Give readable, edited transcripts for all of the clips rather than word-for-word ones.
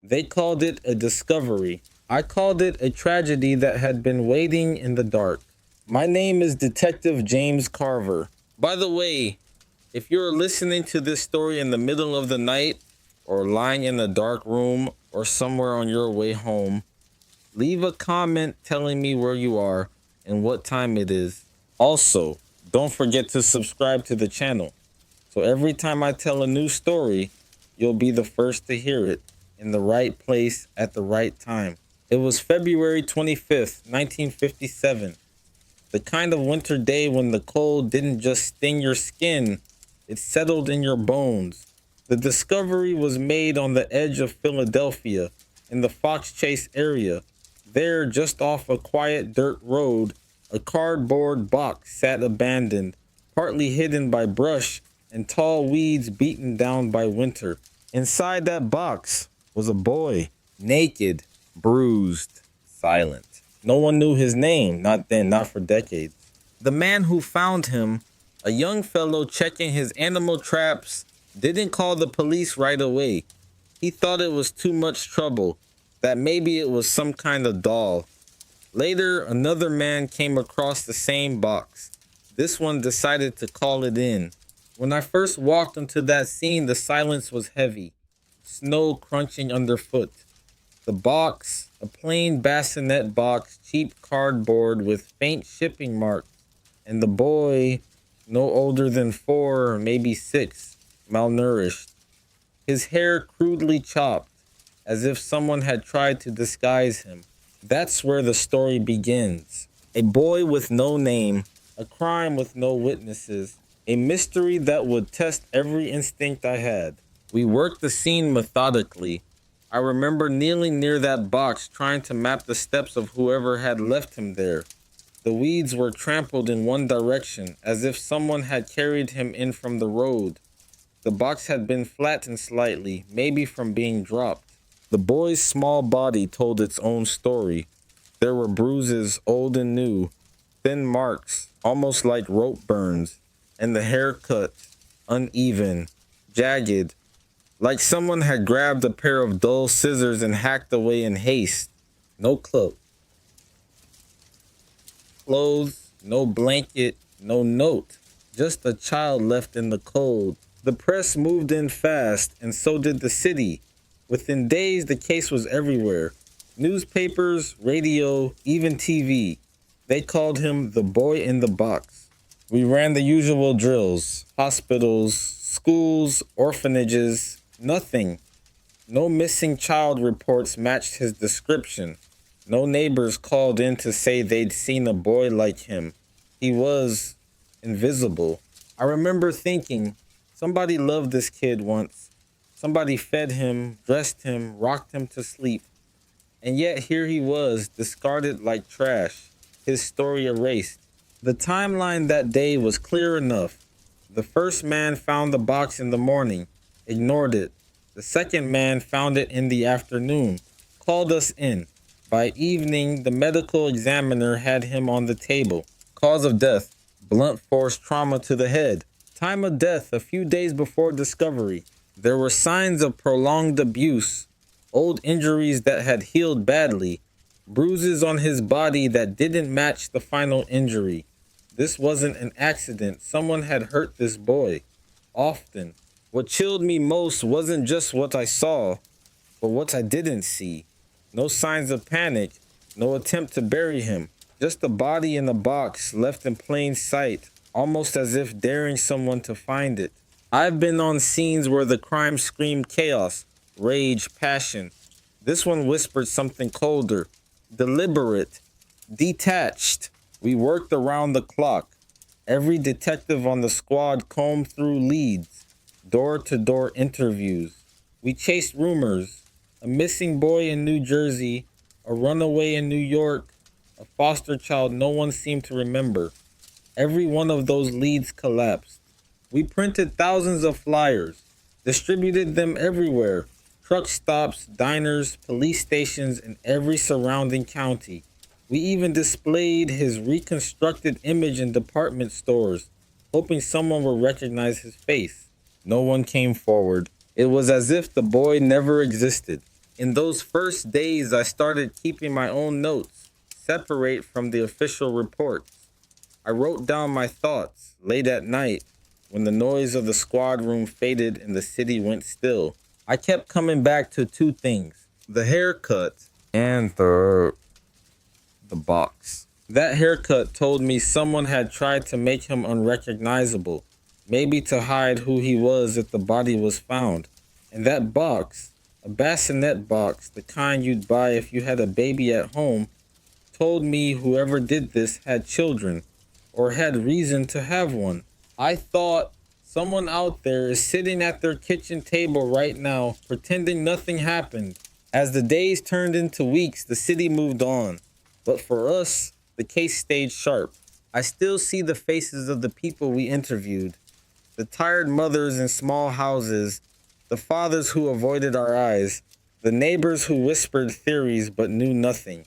They called it a discovery. I called it a tragedy that had been waiting in the dark. My name is Detective James Carver. By the way, if you're listening to this story in the middle of the night, or lying in a dark room, or somewhere on your way home, leave a comment telling me where you are and what time it is. Also, don't forget to subscribe to the channel, so every time I tell a new story, you'll be the first to hear it in the right place at the right time. It was February 25th, 1957. The kind of winter day when the cold didn't just sting your skin, it settled in your bones. The discovery was made on the edge of Philadelphia, in the Fox Chase area. There, just off a quiet dirt road, a cardboard box sat abandoned, partly hidden by brush and tall weeds beaten down by winter. Inside that box was a boy, naked, bruised, silent. No one knew his name, not then, not for decades. The man who found him, a young fellow checking his animal traps, didn't call the police right away. He thought it was too much trouble, that maybe it was some kind of doll. Later, another man came across the same box. This one decided to call it in. When I first walked into that scene, the silence was heavy, snow crunching underfoot. The box, a plain bassinet box, cheap cardboard with faint shipping marks, and the boy, no older than 4 or maybe 6, malnourished. His hair crudely chopped, as if someone had tried to disguise him. That's where the story begins. A boy with no name, a crime with no witnesses, a mystery that would test every instinct I had. We worked the scene methodically. I remember kneeling near that box, trying to map the steps of whoever had left him there. The weeds were trampled in one direction, as if someone had carried him in from the road. The box had been flattened slightly, maybe from being dropped. The boy's small body told its own story. There were bruises, old and new, thin marks, almost like rope burns, and the haircut, uneven, jagged, like someone had grabbed a pair of dull scissors and hacked away in haste. No clothes, no blanket, no note, just a child left in the cold. The press moved in fast, and so did the city. Within days, the case was everywhere. Newspapers, radio, even TV. They called him the boy in the box. We ran the usual drills: hospitals, schools, orphanages, nothing. No missing child reports matched his description. No neighbors called in to say they'd seen a boy like him. He was invisible. I remember thinking, somebody loved this kid once. Somebody fed him, dressed him, rocked him to sleep. And yet here he was, discarded like trash, his story erased. The timeline that day was clear enough. The first man found the box in the morning, ignored it. The second man found it in the afternoon, called us in. By evening, the medical examiner had him on the table. Cause of death: blunt force trauma to the head. Time of death: a few days before discovery. There were signs of prolonged abuse, old injuries that had healed badly, bruises on his body that didn't match the final injury. This wasn't an accident. Someone had hurt this boy. Often. What chilled me most wasn't just what I saw, but what I didn't see. No signs of panic, no attempt to bury him. Just a body in a box left in plain sight, almost as if daring someone to find it. I've been on scenes where the crime screamed chaos, rage, passion. This one whispered something colder, deliberate, detached. We worked around the clock. Every detective on the squad combed through leads, door-to-door interviews. We chased rumors: a missing boy in New Jersey, a runaway in New York, a foster child no one seemed to remember. Every one of those leads collapsed. We printed thousands of flyers, distributed them everywhere: truck stops, diners, police stations, in every surrounding county. We even displayed his reconstructed image in department stores, hoping someone would recognize his face. No one came forward. It was as if the boy never existed. In those first days, I started keeping my own notes, separate from the official reports. I wrote down my thoughts late at night when the noise of the squad room faded and the city went still. I kept coming back to two things: the haircut and the box. That haircut told me someone had tried to make him unrecognizable, maybe to hide who he was if the body was found. And that box, a bassinet box, the kind you'd buy if you had a baby at home, told me whoever did this had children, or had reason to have one. I thought someone out there is sitting at their kitchen table right now, pretending nothing happened. As the days turned into weeks, the city moved on. But for us, the case stayed sharp. I still see the faces of the people we interviewed, the tired mothers in small houses, the fathers who avoided our eyes, the neighbors who whispered theories but knew nothing.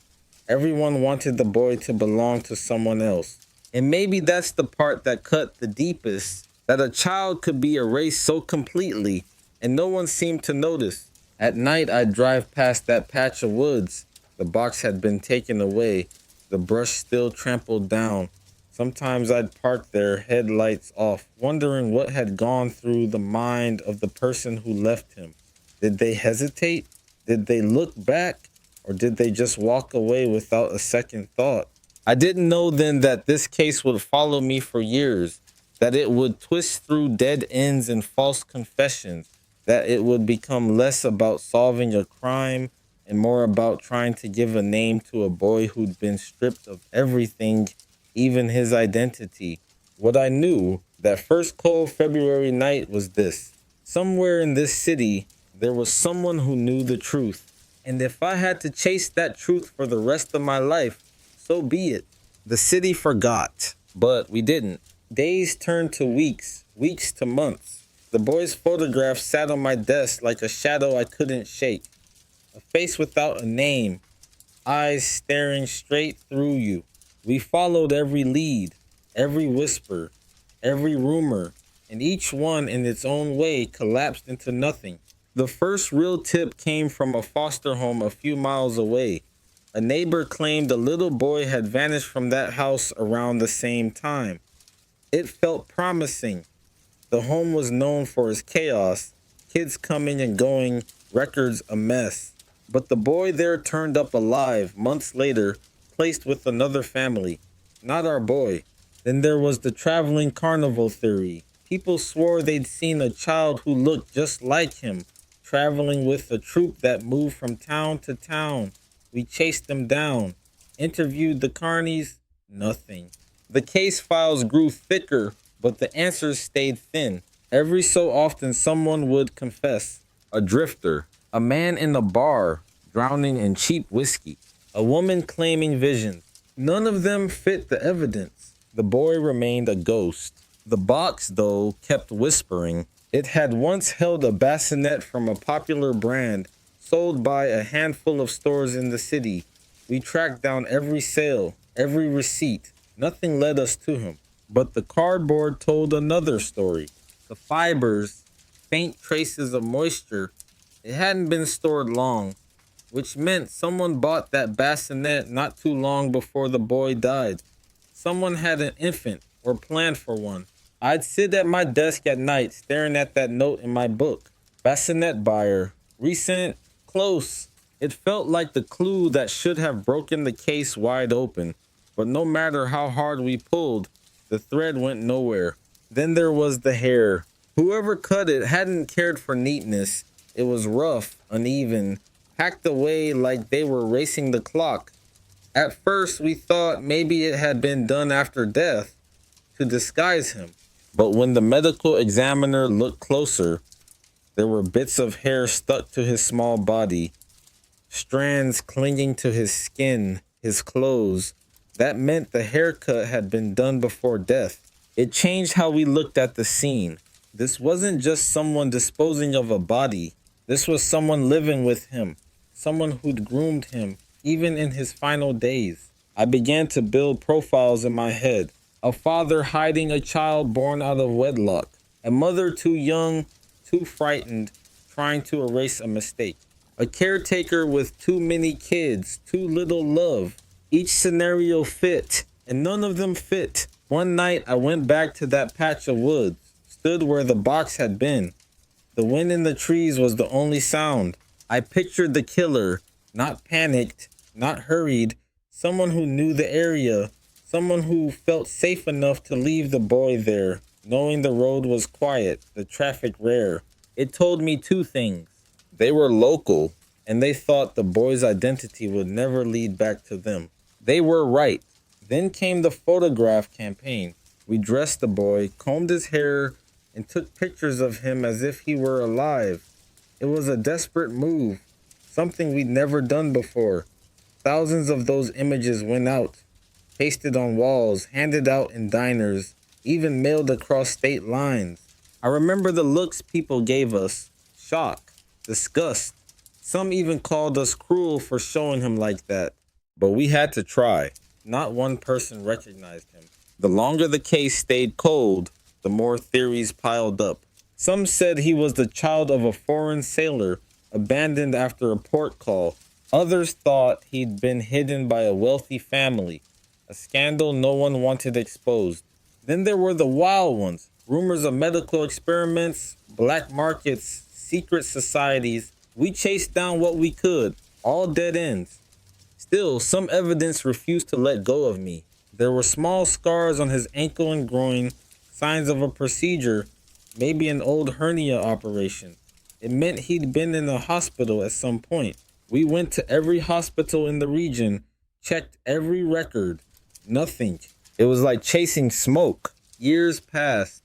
Everyone wanted the boy to belong to someone else. And maybe that's the part that cut the deepest, that a child could be erased so completely and no one seemed to notice. At night, I'd drive past that patch of woods. The box had been taken away, the brush still trampled down. Sometimes I'd park there, headlights off, wondering what had gone through the mind of the person who left him. Did they hesitate? Did they look back? Or did they just walk away without a second thought? I didn't know then that this case would follow me for years, that it would twist through dead ends and false confessions, that it would become less about solving a crime and more about trying to give a name to a boy who'd been stripped of everything, even his identity. What I knew that first cold February night was this: somewhere in this city, there was someone who knew the truth. And if I had to chase that truth for the rest of my life, so be it. The city forgot, but we didn't. Days turned to weeks, weeks to months. The boy's photograph sat on my desk like a shadow I couldn't shake. A face without a name, eyes staring straight through you. We followed every lead, every whisper, every rumor, and each one in its own way collapsed into nothing. The first real tip came from a foster home a few miles away. A neighbor claimed a little boy had vanished from that house around the same time. It felt promising. The home was known for its chaos, kids coming and going, records a mess. But the boy there turned up alive months later, placed with another family. Not our boy. Then there was the traveling carnival theory. People swore they'd seen a child who looked just like him, traveling with a troupe that moved from town to town. We chased them down, interviewed the carnies, nothing. The case files grew thicker, but the answers stayed thin. Every so often someone would confess. A drifter, a man in a bar, drowning in cheap whiskey, a woman claiming visions. None of them fit the evidence. The boy remained a ghost. The box, though, kept whispering. It had once held a bassinet from a popular brand, sold by a handful of stores in the city. We tracked down every sale, every receipt. Nothing led us to him. But the cardboard told another story. The fibers, faint traces of moisture. It hadn't been stored long, which meant someone bought that bassinet not too long before the boy died. Someone had an infant or planned for one. I'd sit at my desk at night staring at that note in my book. Bassinet buyer, recent, close. It felt like the clue that should have broken the case wide open. But no matter how hard we pulled, the thread went nowhere. Then there was the hair. Whoever cut it hadn't cared for neatness. It was rough, uneven, hacked away like they were racing the clock. At first, we thought maybe it had been done after death to disguise him. But when the medical examiner looked closer, there were bits of hair stuck to his small body, strands clinging to his skin, his clothes. That meant the haircut had been done before death. It changed how we looked at the scene. This wasn't just someone disposing of a body. This was someone living with him, someone who'd groomed him, even in his final days. I began to build profiles in my head. A father hiding a child born out of wedlock. A mother too young, too frightened, trying to erase a mistake. A caretaker with too many kids, too little love. Each scenario fit, and none of them fit. One night I went back to that patch of woods, stood where the box had been. The wind in the trees was the only sound. I pictured the killer, not panicked, not hurried, someone who knew the area, someone who felt safe enough to leave the boy there, knowing the road was quiet, the traffic rare. It told me two things. They were local, and they thought the boy's identity would never lead back to them. They were right. Then came the photograph campaign. We dressed the boy, combed his hair, and took pictures of him as if he were alive. It was a desperate move, something we'd never done before. Thousands of those images went out, pasted on walls, handed out in diners, even mailed across state lines. I remember the looks people gave us. Shock, disgust. Some even called us cruel for showing him like that. But we had to try. Not one person recognized him. The longer the case stayed cold, the more theories piled up. Some said he was the child of a foreign sailor, abandoned after a port call. Others thought he'd been hidden by a wealthy family, a scandal no one wanted exposed. Then there were the wild ones, rumors of medical experiments, black markets, secret societies. We chased down what we could, all dead ends. Still, some evidence refused to let go of me. There were small scars on his ankle and groin, signs of a procedure, maybe an old hernia operation. It meant he'd been in a hospital at some point. We went to every hospital in the region, checked every record. Nothing. It was like chasing smoke. Years passed.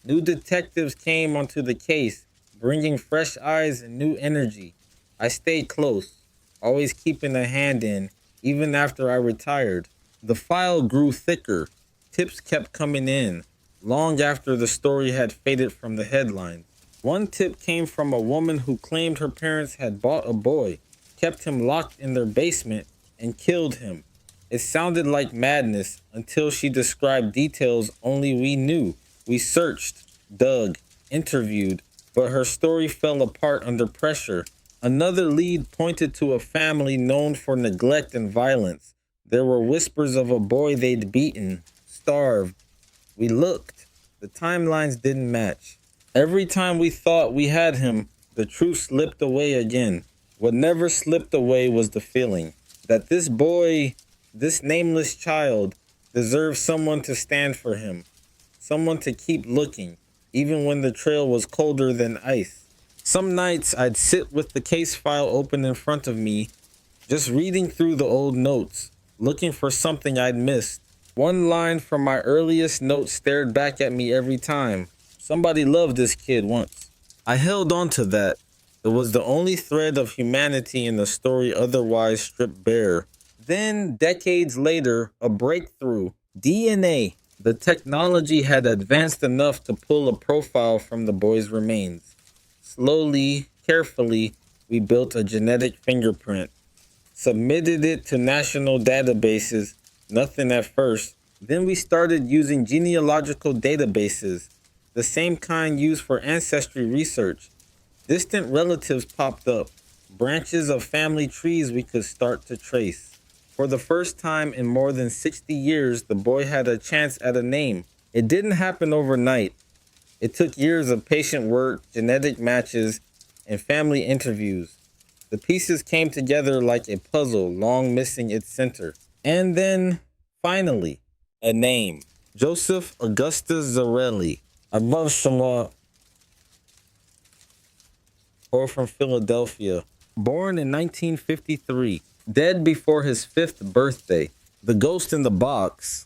New detectives came onto the case, bringing fresh eyes and new energy. I stayed close, always keeping a hand in, even after I retired. The file grew thicker. Tips kept coming in, long after the story had faded from the headlines. One tip came from a woman who claimed her parents had bought a boy, kept him locked in their basement, and killed him. It sounded like madness until she described details only we knew. We searched, dug, interviewed, but her story fell apart under pressure. Another lead pointed to a family known for neglect and violence. There were whispers of a boy they'd beaten, starved. We looked. The timelines didn't match. Every time we thought we had him, the truth slipped away again. What never slipped away was the feeling that this boy, this nameless child, deserved someone to stand for him, someone to keep looking, even when the trail was colder than ice. Some nights I'd sit with the case file open in front of me, just reading through the old notes, looking for something I'd missed. One line from my earliest note stared back at me every time. Somebody loved this kid once. I held on to that. It was the only thread of humanity in a story otherwise stripped bare. Then, decades later, a breakthrough. DNA. The technology had advanced enough to pull a profile from the boy's remains. Slowly, carefully, we built a genetic fingerprint. Submitted it to national databases. Nothing at first. Then we started using genealogical databases, the same kind used for ancestry research. Distant relatives popped up, branches of family trees we could start to trace. For the first time in more than 60 years, the boy had a chance at a name. It didn't happen overnight. It took years of patient work, genetic matches, and family interviews. The pieces came together like a puzzle, long missing its center. And then, finally, a name. Joseph Augustus Zarelli. Above Shamar, or from Philadelphia. Born in 1953. Dead before his 5th birthday. The ghost in the box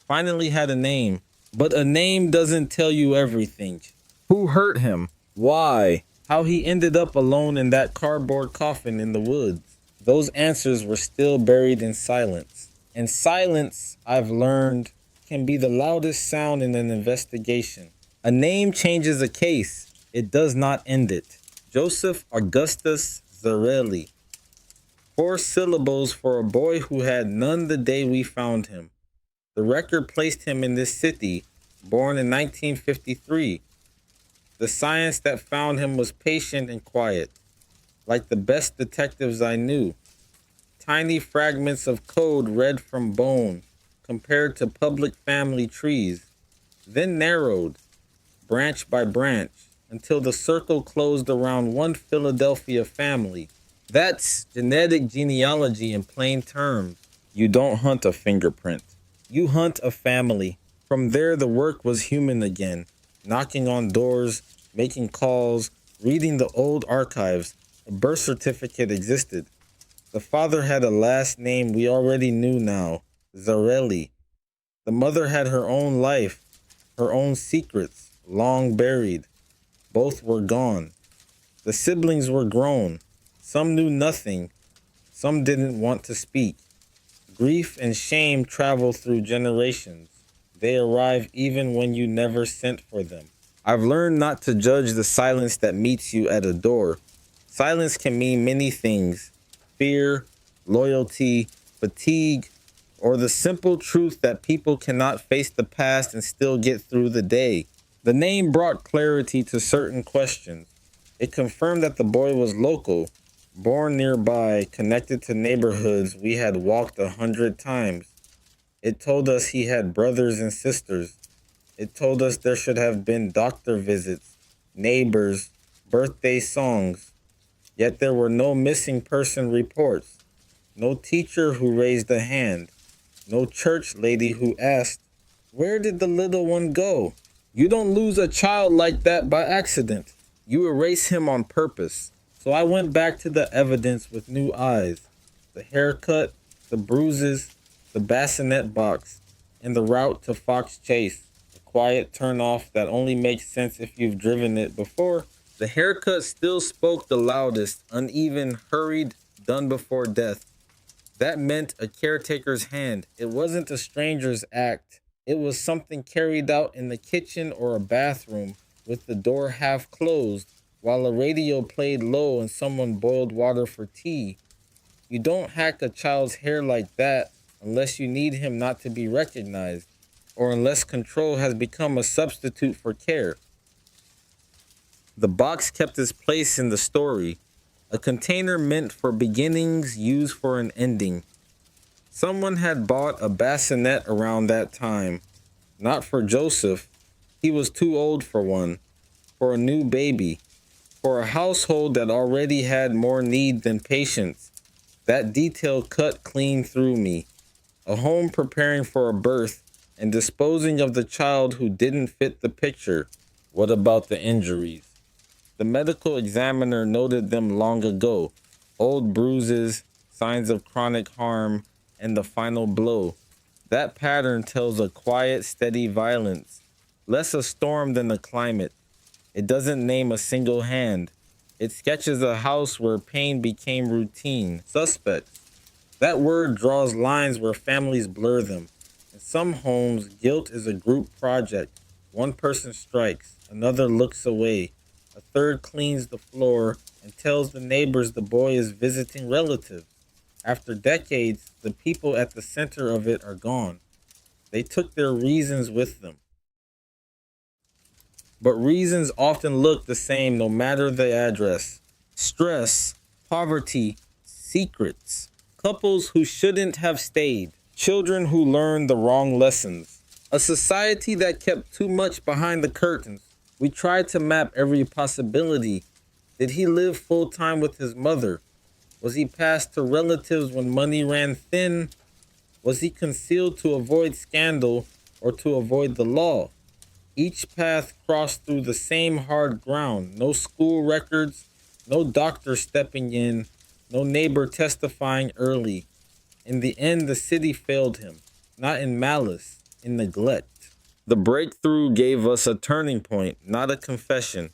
finally had a name. But a name doesn't tell you everything. Who hurt him? Why? How he ended up alone in that cardboard coffin in the woods. Those answers were still buried in silence. And silence, I've learned, can be the loudest sound in an investigation. A name changes a case. It does not end it. Joseph Augustus Zarelli. 4 syllables for a boy who had none the day we found him. The record placed him in this city, born in 1953. The science that found him was patient and quiet. like the best detectives I knew. Tiny fragments of code read from bone, compared to public family trees, then narrowed, branch by branch, until the circle closed around one Philadelphia family. That's genetic genealogy in plain terms. You don't hunt a fingerprint. You hunt a family. From there, the work was human again, knocking on doors, making calls, reading the old archives. A birth certificate existed. The father had a last name we already knew now, Zarelli. The mother had her own life, her own secrets, long buried. Both were gone. The siblings were grown. Some knew nothing. Some didn't want to speak. Grief and shame travel through generations. They arrive even when you never sent for them. I've learned not to judge the silence that meets you at a door. Silence can mean many things: fear, loyalty, fatigue, or the simple truth that people cannot face the past and still get through the day. The name brought clarity to certain questions. It confirmed that the boy was local, born nearby, connected to neighborhoods we had walked 100 times. It told us he had brothers and sisters. It told us there should have been doctor visits, neighbors, birthday songs. Yet there were no missing person reports, no teacher who raised a hand, no church lady who asked, "Where did the little one go?" You don't lose a child like that by accident. You erase him on purpose. So I went back to the evidence with new eyes. The haircut, the bruises, the bassinet box, and the route to Fox Chase. A quiet turnoff that only makes sense if you've driven it before. The haircut still spoke the loudest, uneven, hurried, done before death. That meant a caretaker's hand. It wasn't a stranger's act. It was something carried out in the kitchen or a bathroom with the door half closed while a radio played low and someone boiled water for tea. You don't hack a child's hair like that unless you need him not to be recognized, or unless control has become a substitute for care. The box kept its place in the story, a container meant for beginnings, used for an ending. Someone had bought a bassinet around that time. Not for Joseph. He was too old for one. For a new baby. For a household that already had more need than patience. That detail cut clean through me. A home preparing for a birth and disposing of the child who didn't fit the picture. What about the injuries? The medical examiner noted them long ago. Old bruises, signs of chronic harm, and the final blow. That pattern tells a quiet, steady violence. Less a storm than a climate. It doesn't name a single hand. It sketches a house where pain became routine. Suspects. That word draws lines where families blur them. In some homes, guilt is a group project. One person strikes, another looks away. A third cleans the floor and tells the neighbors the boy is visiting relatives. After decades, the people at the center of it are gone. They took their reasons with them. But reasons often look the same no matter the address. Stress, poverty, secrets. Couples who shouldn't have stayed. Children who learned the wrong lessons. A society that kept too much behind the curtains. We tried to map every possibility. Did he live full time with his mother? Was he passed to relatives when money ran thin? Was he concealed to avoid scandal or to avoid the law? Each path crossed through the same hard ground. No school records, no doctor stepping in, no neighbor testifying early. In the end, the city failed him, not in malice, in neglect. The breakthrough gave us a turning point, not a confession.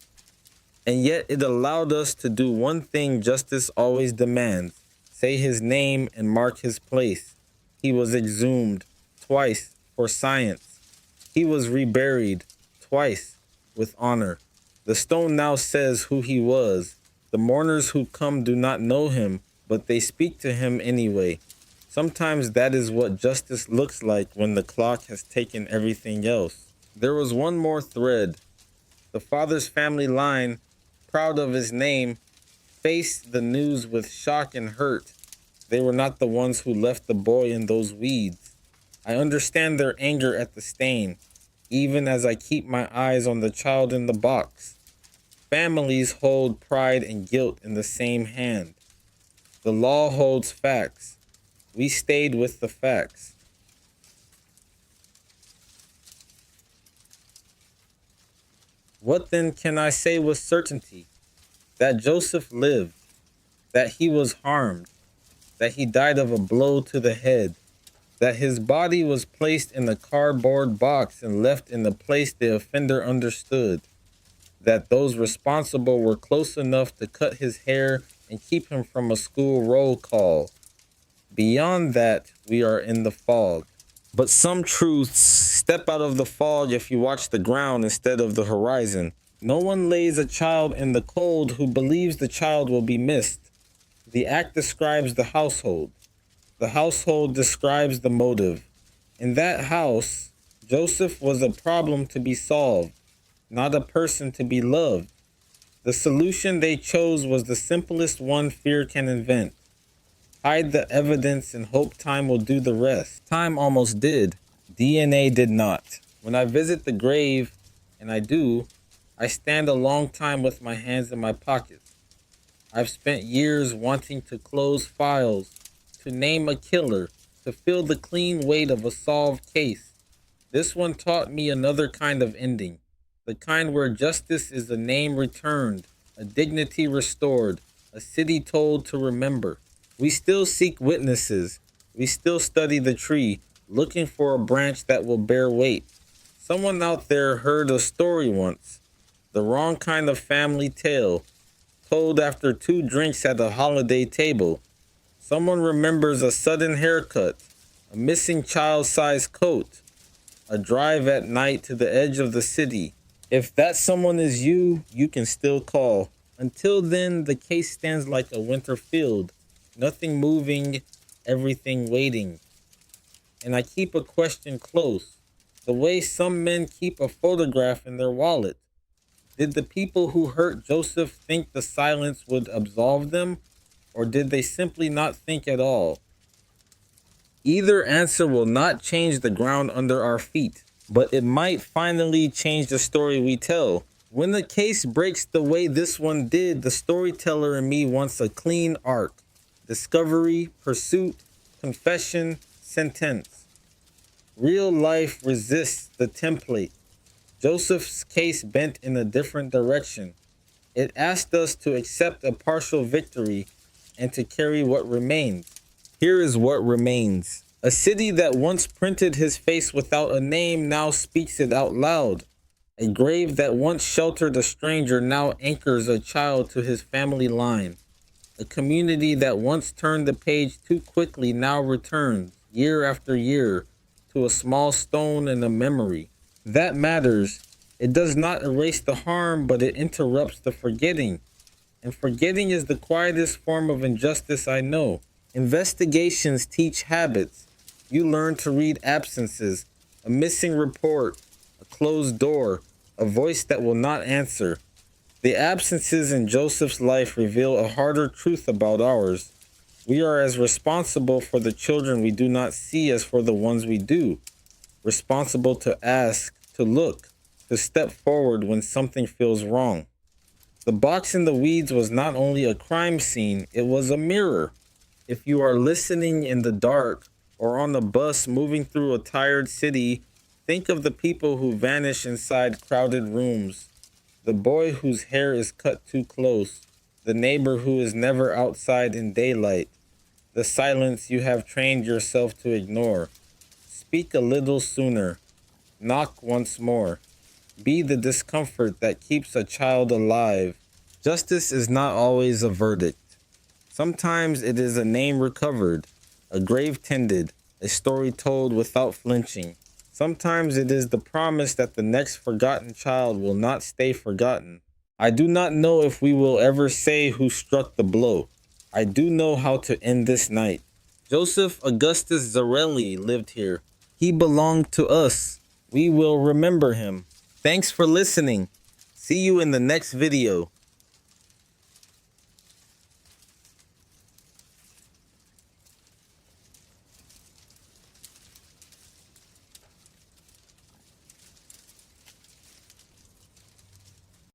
And yet it allowed us to do one thing justice always demands: say his name and mark his place. He was exhumed twice for science. He was reburied twice with honor. The stone now says who he was. The mourners who come do not know him, but they speak to him anyway. Sometimes that is what justice looks like when the clock has taken everything else. There was one more thread. The father's family line, proud of his name, faced the news with shock and hurt. They were not the ones who left the boy in those weeds. I understand their anger at the stain, even as I keep my eyes on the child in the box. Families hold pride and guilt in the same hand. The law holds facts. We stayed with the facts. What then can I say with certainty? That Joseph lived, that he was harmed, that he died of a blow to the head, that his body was placed in a cardboard box and left in the place the offender understood, that those responsible were close enough to cut his hair and keep him from a school roll call. Beyond that, we are in the fog. But some truths step out of the fog if you watch the ground instead of the horizon. No one lays a child in the cold who believes the child will be missed. The act describes the household. The household describes the motive. In that house, Joseph was a problem to be solved, not a person to be loved. The solution they chose was the simplest one fear can invent. Hide the evidence and hope time will do the rest. Time almost did. DNA did not. When I visit the grave, and I do, I stand a long time with my hands in my pockets. I've spent years wanting to close files, to name a killer, to feel the clean weight of a solved case. This one taught me another kind of ending, the kind where justice is a name returned, a dignity restored, a city told to remember. We still seek witnesses. We still study the tree, looking for a branch that will bear weight. Someone out there heard a story once, the wrong kind of family tale, told after 2 drinks at a holiday table. Someone remembers a sudden haircut, a missing child-sized coat, a drive at night to the edge of the city. If that someone is you, you can still call. Until then, the case stands like a winter field. Nothing moving, everything waiting. And I keep a question close, the way some men keep a photograph in their wallet. Did the people who hurt Joseph think the silence would absolve them, or did they simply not think at all? Either answer will not change the ground under our feet, but it might finally change the story we tell. When the case breaks the way this one did, the storyteller in me wants a clean arc. Discovery, pursuit, confession, sentence. Real life resists the template. Joseph's case bent in a different direction. It asked us to accept a partial victory and to carry what remains. Here is what remains. A city that once printed his face without a name now speaks it out loud. A grave that once sheltered a stranger now anchors a child to his family line. A community that once turned the page too quickly now returns, year after year, to a small stone and a memory. That matters. It does not erase the harm, but it interrupts the forgetting. And forgetting is the quietest form of injustice I know. Investigations teach habits. You learn to read absences, a missing report, a closed door, a voice that will not answer. The absences in Joseph's life reveal a harder truth about ours. We are as responsible for the children we do not see as for the ones we do. Responsible to ask, to look, to step forward when something feels wrong. The box in the weeds was not only a crime scene, it was a mirror. If you are listening in the dark or on the bus moving through a tired city, think of the people who vanish inside crowded rooms. The boy whose hair is cut too close, the neighbor who is never outside in daylight, the silence you have trained yourself to ignore. Speak a little sooner. Knock once more. Be the discomfort that keeps a child alive. Justice is not always a verdict. Sometimes it is a name recovered, a grave tended, a story told without flinching. Sometimes it is the promise that the next forgotten child will not stay forgotten. I do not know if we will ever say who struck the blow. I do know how to end this night. Joseph Augustus Zarelli lived here. He belonged to us. We will remember him. Thanks for listening. See you in the next video.